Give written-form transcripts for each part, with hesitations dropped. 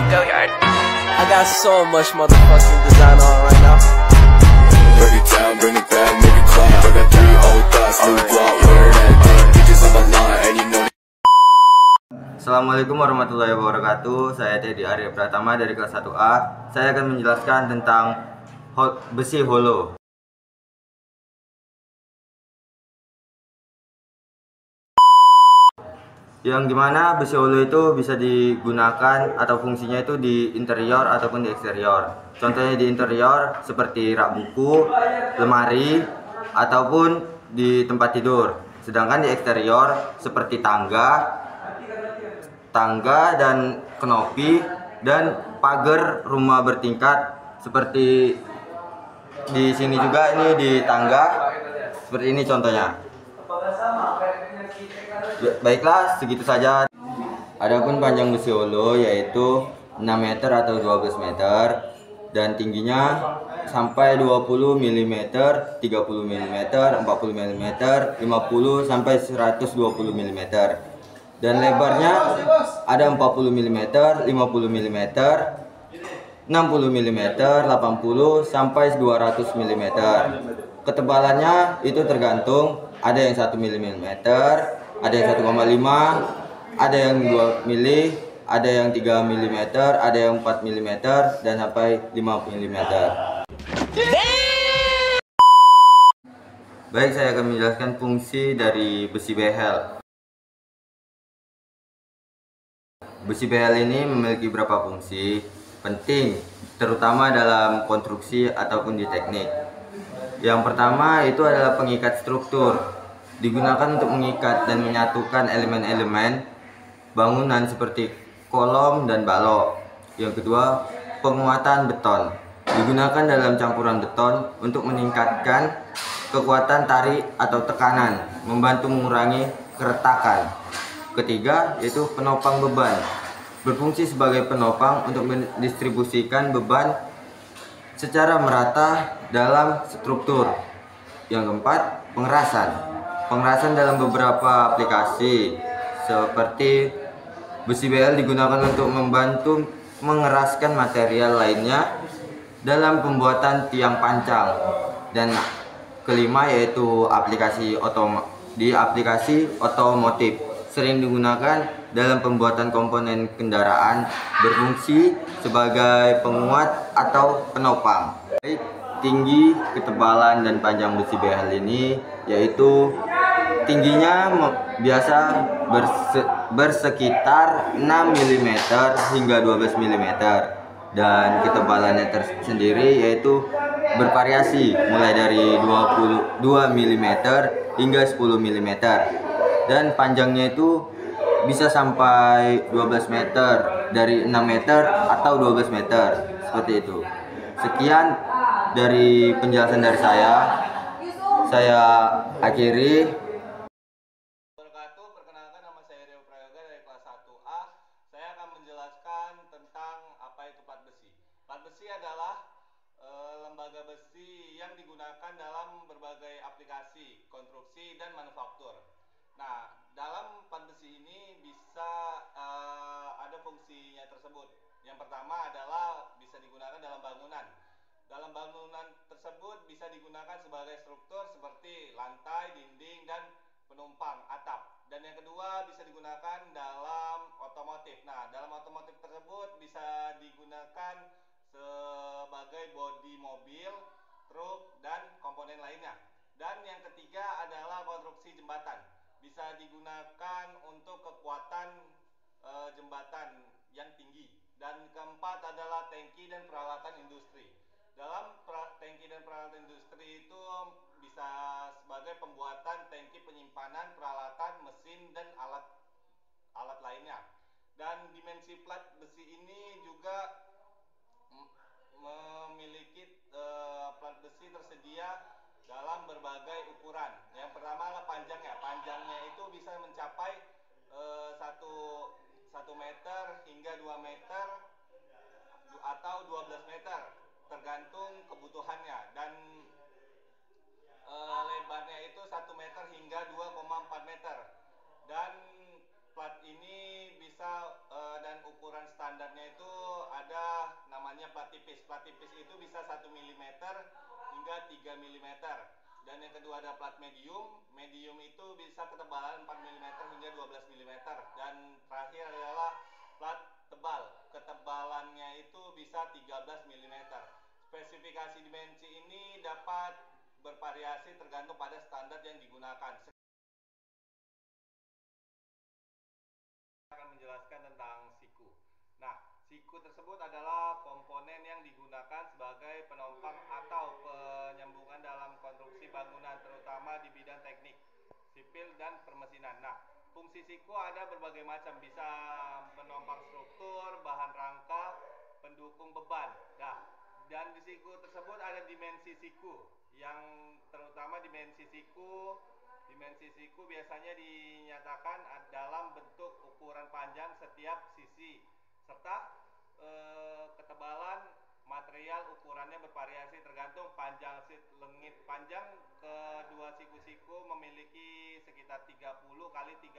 Billiard. I got so much motherfucking design on right now. Break it down, bring it back, make it clap. I got 3 old thoughts, new block, where that thing, bitches on my line, and you know. Assalamualaikum warahmatullahi wabarakatuh. Saya Teddy Arya Pratama dari kelas 1A. Saya akan menjelaskan tentang besi holo. Yang dimana besi holo itu bisa digunakan atau fungsinya itu di interior ataupun di eksterior. Contohnya di interior seperti rak buku, lemari, ataupun di tempat tidur. Sedangkan di eksterior seperti tangga dan kanopi dan pagar rumah bertingkat seperti di sini juga, ini di tangga seperti ini contohnya. Baiklah, segitu saja. Adapun panjang besi holo yaitu 6 meter atau 12 meter dan tingginya sampai 20 mm, 30 mm, 40 mm, 50 sampai 120 mm. Dan lebarnya ada 40 mm, 50 mm, 60 mm, 80 sampai 200 mm. Ketebalannya itu tergantung, ada yang 1 mm, ada yang 1,5, ada yang 2 mm, ada yang 3 mm, ada yang 4 mm, dan sampai 5 mm. Baik, saya akan menjelaskan fungsi dari besi behel. Besi behel ini memiliki beberapa fungsi penting, terutama dalam konstruksi ataupun di teknik. Yang pertama itu adalah pengikat struktur. Digunakan untuk mengikat dan menyatukan elemen-elemen bangunan seperti kolom dan balok. Yang kedua, penguatan beton. Digunakan dalam campuran beton untuk meningkatkan kekuatan tarik atau tekanan, membantu mengurangi keretakan. Ketiga, yaitu penopang beban. Berfungsi sebagai penopang untuk mendistribusikan beban secara merata dalam struktur. Yang keempat, pengerasan. Pengerasan dalam beberapa aplikasi seperti besi behel digunakan untuk membantu mengeraskan material lainnya dalam pembuatan tiang pancang. Dan kelima yaitu aplikasi otomotif, sering digunakan dalam pembuatan komponen kendaraan, berfungsi sebagai penguat atau penopang. Tinggi, ketebalan, dan panjang besi behel ini yaitu tingginya biasa bersekitar 6 mm hingga 12 mm, dan ketebalannya tersendiri yaitu bervariasi mulai dari 22 mm hingga 10 mm, dan panjangnya itu bisa sampai 12 meter, dari 6 meter atau 12 meter, seperti itu. Sekian dari penjelasan dari saya akhiri. Perkenalkan, nama saya Rio Prayoga dari kelas 1A. Saya akan menjelaskan tentang apa itu plat besi. Plat besi adalah lembaga besi yang digunakan dalam berbagai aplikasi, konstruksi, dan manufaktur. Nah, dalam plat besi ini bisa ada fungsinya tersebut. Yang pertama adalah bisa digunakan dalam bangunan. Dalam bangunan tersebut bisa digunakan sebagai struktur seperti lantai, dinding, dan penumpang atap. Dan yang kedua bisa digunakan dalam otomotif. Nah, dalam otomotif tersebut bisa digunakan sebagai bodi mobil, truk, dan komponen lainnya. Dan yang ketiga adalah konstruksi jembatan. Bisa digunakan untuk kekuatan jembatan yang tinggi. Dan keempat adalah tangki dan peralatan industri. Dalam tangki dan peralatan industri itu bisa sebagai pembuatan tangki penyimpanan peralatan, mesin, dan alat lainnya. Dan dimensi plat besi ini juga memiliki plat besi tersedia dalam berbagai ukuran. Yang pertama adalah panjangnya. Panjangnya itu bisa mencapai 1 meter hingga 2 meter atau 12 meter, tergantung kebutuhannya. Dan lebarnya itu 1 meter hingga 2,4 meter. Dan plat ini bisa dan ukuran standar standarnya itu ada namanya plat tipis. Plat tipis itu bisa 1 mm hingga 3 mm. Dan yang kedua ada plat medium. Medium itu bisa ketebalan 4 mm hingga 12 mm. Dan terakhir adalah plat tebal. Ketebalannya itu bisa 13 mm. Spesifikasi dimensi ini dapat bervariasi tergantung pada standar yang digunakan. Akan menjelaskan tentang siku. Nah, siku tersebut adalah komponen yang digunakan sebagai penopang atau penyambungan dalam konstruksi bangunan, terutama di bidang teknik, sipil, dan permesinan. Nah, fungsi siku ada berbagai macam, bisa penopang struktur, bahan rangka, pendukung beban. Nah, dan di siku tersebut ada dimensi siku, yang terutama dimensi siku biasanya dinyatakan dalam bentuk ukuran panjang setiap sisi, serta ketebalan material ukurannya bervariasi tergantung panjang lengit. Panjang kedua siku-siku memiliki sekitar 30 kali 30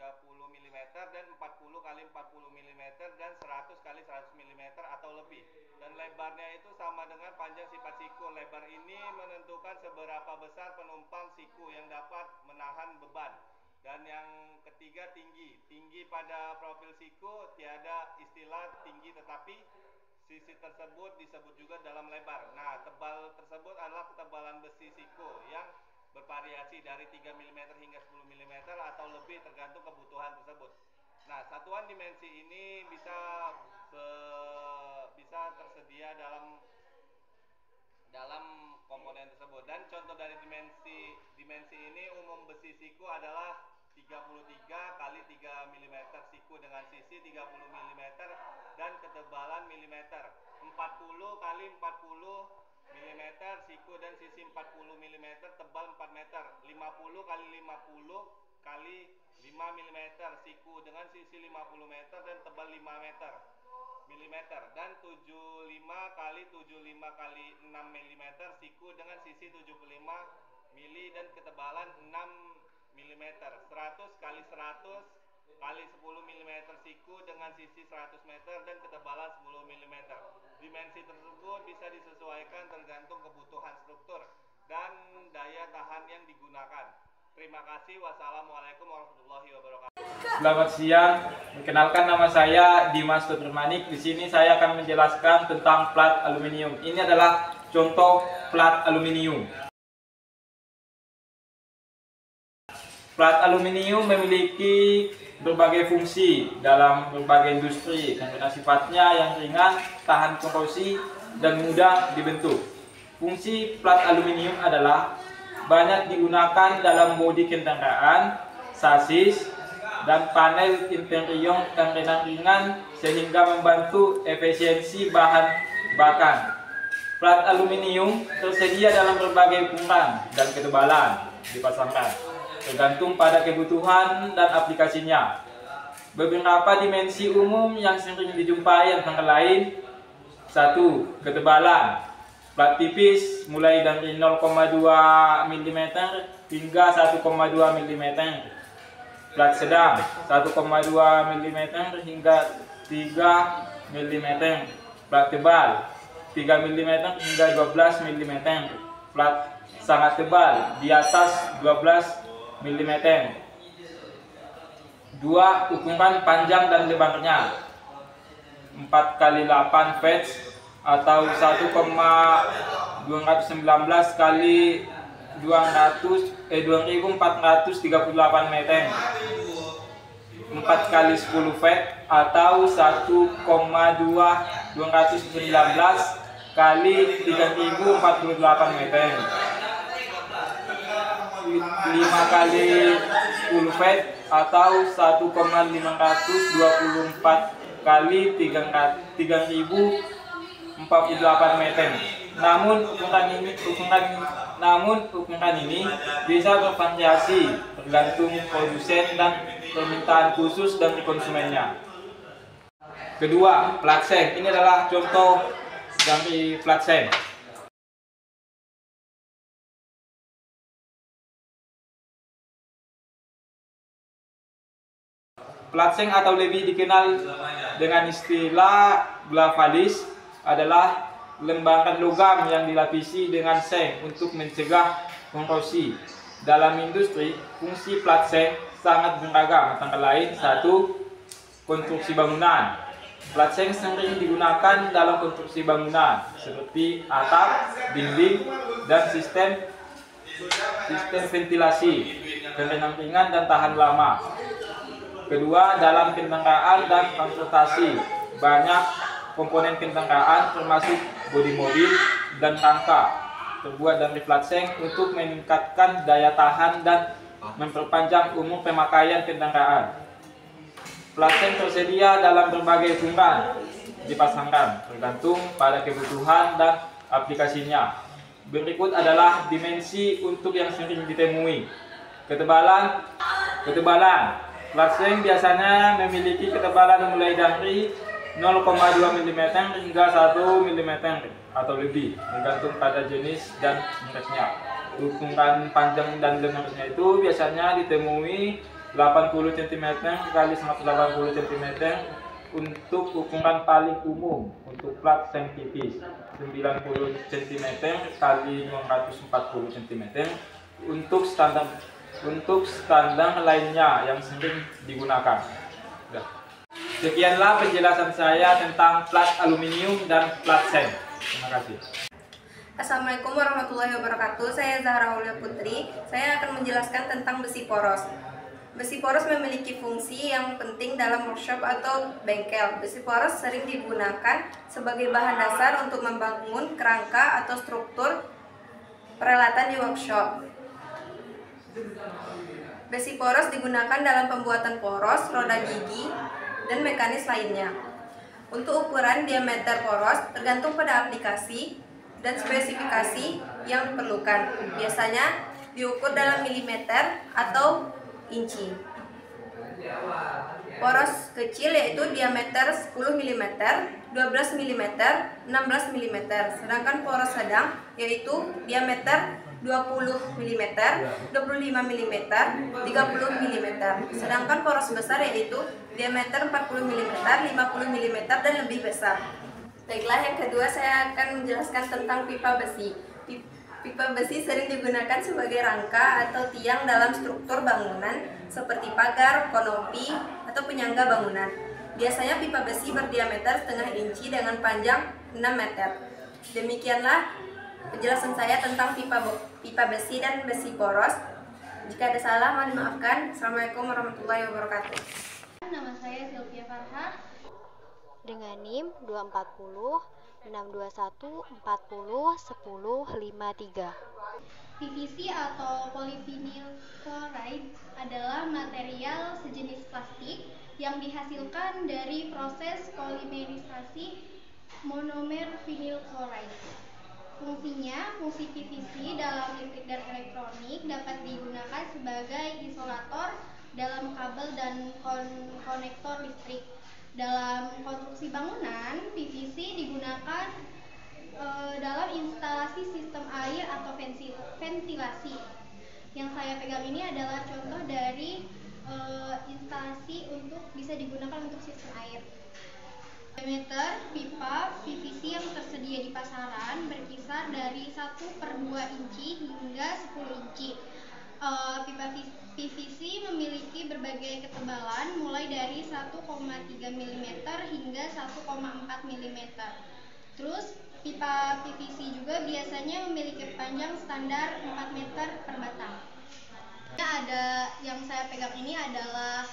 mm dan 40 kali 40 mm dan 100 kali 100 mm atau lebih. Dan lebarnya itu sama dengan panjang sifat siku. Lebar ini menentukan seberapa besar penumpang siku yang dapat menahan beban. Dan yang ketiga, tinggi. Tinggi pada profil siku tiada istilah tinggi, tetapi sisi tersebut disebut juga dalam lebar. Nah, tebal tersebut adalah ketebalan besi siku yang bervariasi dari 3 mm hingga 10 mm atau lebih tergantung kebutuhan tersebut. Nah, satuan dimensi ini bisa tersedia dalam komponen tersebut. Dan contoh dari dimensi ini, umum besi siku adalah 33 kali 3 mm siku dengan sisi 30 mm dan ketebalan milimeter. 40 kali 40 mm siku dan sisi 40 mm tebal 4 meter. 50 kali 50 kali 5 mm siku dengan sisi 50 meter dan tebal 5 meter milimeter. Dan 75 kali 75 kali 6 mm siku dengan sisi 75 mili dan ketebalan 6 mm. 100 kali 100 kali 10 mm siku dengan sisi 100 meter dan ketebalan 10 mm. Dimensi tersebut bisa disesuaikan tergantung kebutuhan struktur dan daya tahan yang digunakan. Terima kasih. Wassalamualaikum warahmatullahi wabarakatuh. Selamat siang. Perkenalkan, nama saya Dimas Tuturmanik. Di sini saya akan menjelaskan tentang plat aluminium. Ini adalah contoh plat aluminium. Plat aluminium memiliki berbagai fungsi dalam berbagai industri karena sifatnya yang ringan, tahan korosi, dan mudah dibentuk. Fungsi plat aluminium adalah banyak digunakan dalam bodi kendaraan, sasis, dan panel interior yang ringan sehingga membantu efisiensi bahan bakar. Plat aluminium tersedia dalam berbagai ukuran dan ketebalan di pasaran, tergantung pada kebutuhan dan aplikasinya. Beberapa dimensi umum yang sering dijumpai antara lain: 1. Ketebalan. Plat tipis mulai dari 0,2 mm hingga 1,2 mm. Plat sedang 1,2 mm hingga 3 mm. Plat tebal 3 mm hingga 12 mm. Plat sangat tebal di atas 12 mm. 2. Ukuran panjang dan lebarnya 4 kali 8 fets atau 1,219 kali 2438 meter. 4 kali 10 feet atau 1,219 kali 3048 meter. 5 kali 10 feet atau 1,524 kali 3048 meter. Namun ukuran ini bisa bervariasi tergantung produsen dan permintaan khusus dari konsumennya. Kedua, plat seng. Ini adalah contoh dari plat seng. Plat seng atau lebih dikenal dengan istilah glavalis adalah lembaran logam yang dilapisi dengan seng untuk mencegah korosi. Dalam industri, fungsi plat seng sangat beragam, antara lain 1. Konstruksi bangunan. Plat seng sering digunakan dalam konstruksi bangunan seperti atap, dinding, dan sistem ventilasi, kerenang ringan dan tahan lama. Kedua, dalam kendaraan dan transportasi. Banyak komponen kendaraan termasuk bodi mobil dan rangka terbuat dari plat seng untuk meningkatkan daya tahan dan memperpanjang umur pemakaian kendaraan. Plat seng tersedia dalam berbagai ukuran dipasangkan tergantung pada kebutuhan dan aplikasinya. Berikut adalah dimensi untuk yang sering ditemui. Ketebalan. Plat seng biasanya memiliki ketebalan mulai dari 0,2 mm hingga 1 mm atau lebih, tergantung pada jenis dan mereknya. Ukuran panjang dan lebarnya itu biasanya ditemui 80 cm kali 180 cm untuk ukuran paling umum. Untuk plat seng tipis 90 cm kali 240 cm untuk standar lainnya yang sering digunakan. Sekianlah penjelasan saya tentang plat aluminium dan plat seng. Terima kasih. Assalamualaikum warahmatullahi wabarakatuh. Saya Zahra Aulia Putri. Saya akan menjelaskan tentang besi poros. Besi poros memiliki fungsi yang penting dalam workshop atau bengkel. Besi poros sering digunakan sebagai bahan dasar untuk membangun kerangka atau struktur peralatan di workshop. Besi poros digunakan dalam pembuatan poros, roda gigi, dan mekanis lainnya. Untuk ukuran diameter poros tergantung pada aplikasi dan spesifikasi yang diperlukan. Biasanya diukur dalam milimeter atau inci. Poros kecil yaitu diameter 10 mm, 12 mm, 16 mm. Sedangkan poros sedang yaitu diameter 20 mm, 25 mm, 30 mm. Sedangkan poros besar yaitu diameter 40 mm, 50 mm dan lebih besar. Baiklah, yang kedua saya akan menjelaskan tentang pipa besi. Pipa besi sering digunakan sebagai rangka atau tiang dalam struktur bangunan seperti pagar, kanopi, atau penyangga bangunan. Biasanya pipa besi berdiameter setengah inci dengan panjang 6 meter. Demikianlah penjelasan saya tentang pipa besi dan besi poros. Jika ada salah, mohon dimaafkan. Assalamualaikum warahmatullahi wabarakatuh. Nama saya Sylvia Farha dengan NIM 240 621 40 10 53. PVC atau polyvinyl chloride adalah material sejenis plastik yang dihasilkan dari proses polimerisasi monomer vinyl chloride. Fungsi PVC dalam listrik dan elektronik dapat digunakan sebagai isolator dalam kabel dan konektor listrik. Dalam konstruksi bangunan, PVC digunakan dalam instalasi sistem air atau ventilasi. Yang saya pegang ini adalah contoh dari instalasi untuk bisa digunakan untuk sistem air. Diameter pipa PVC yang tersedia di pasaran berkisar dari 1/2 inci hingga 10 inci. Pipa PVC memiliki berbagai ketebalan mulai dari 1,3 mm hingga 1,4 mm. Terus pipa PVC juga biasanya memiliki panjang standar 4 meter per batang. Ada yang saya pegang ini adalah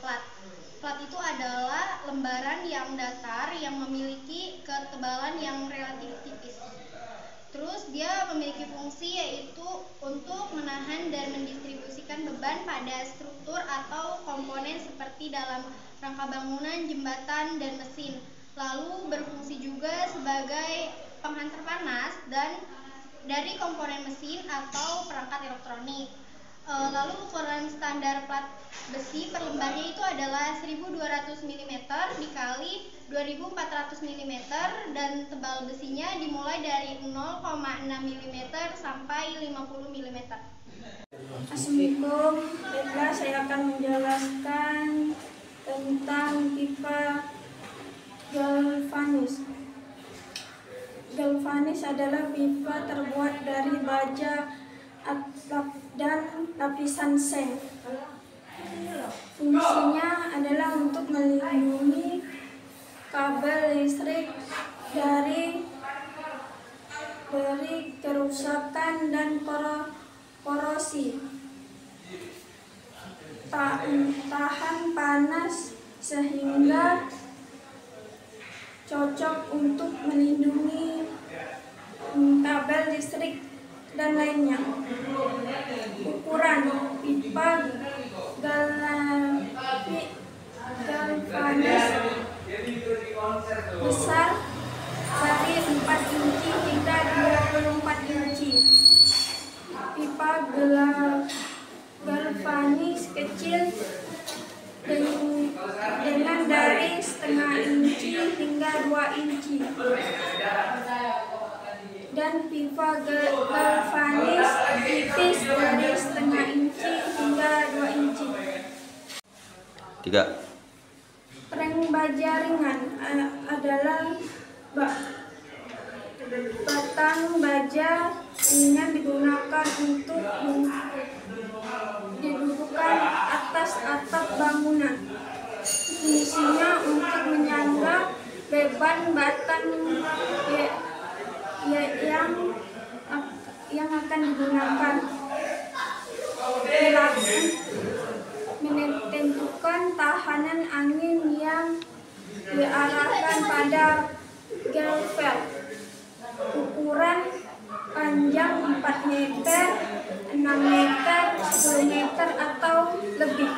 plat. Plat itu adalah lembaran yang datar yang memiliki ketebalan yang relatif tipis. Terus dia memiliki fungsi yaitu untuk menahan dan mendistribusikan beban pada struktur atau komponen seperti dalam rangka bangunan, jembatan, dan mesin. Lalu berfungsi juga sebagai penghantar panas dan dari komponen mesin atau perangkat elektronik. Lalu ukuran standar plat besi per lembarnya itu adalah 1200 mm dikali 2400 mm dan tebal besinya dimulai dari 0,6 mm sampai 50 mm. Assalamualaikum. Baiklah, saya akan menjelaskan tentang pipa galvanis. Galvanis adalah pipa terbuat dari baja dan lapisan seng. Fungsinya adalah untuk melindungi kabel listrik dari kerusakan dan korosi. Tahan panas sehingga cocok untuk melindungi kabel listrik dan lainnya. Ukuran pipa galvanis besar dari 4 inci hingga 24 inci. Pipa galvanis kecil dengan dari setengah inci hingga 2 inci. Dan pipa galvanis tipis dari setengah inci hingga 2 inci. 3. Prank baja ringan adalah batang baja ringan digunakan untuk didudukan atas atap bangunan. Fungsinya untuk menyangga beban batang yang akan digunakan. Menentukan tahanan angin yang diarahkan pada gavel. Ukuran panjang 4 meter, 6 meter, 10 meter atau lebih.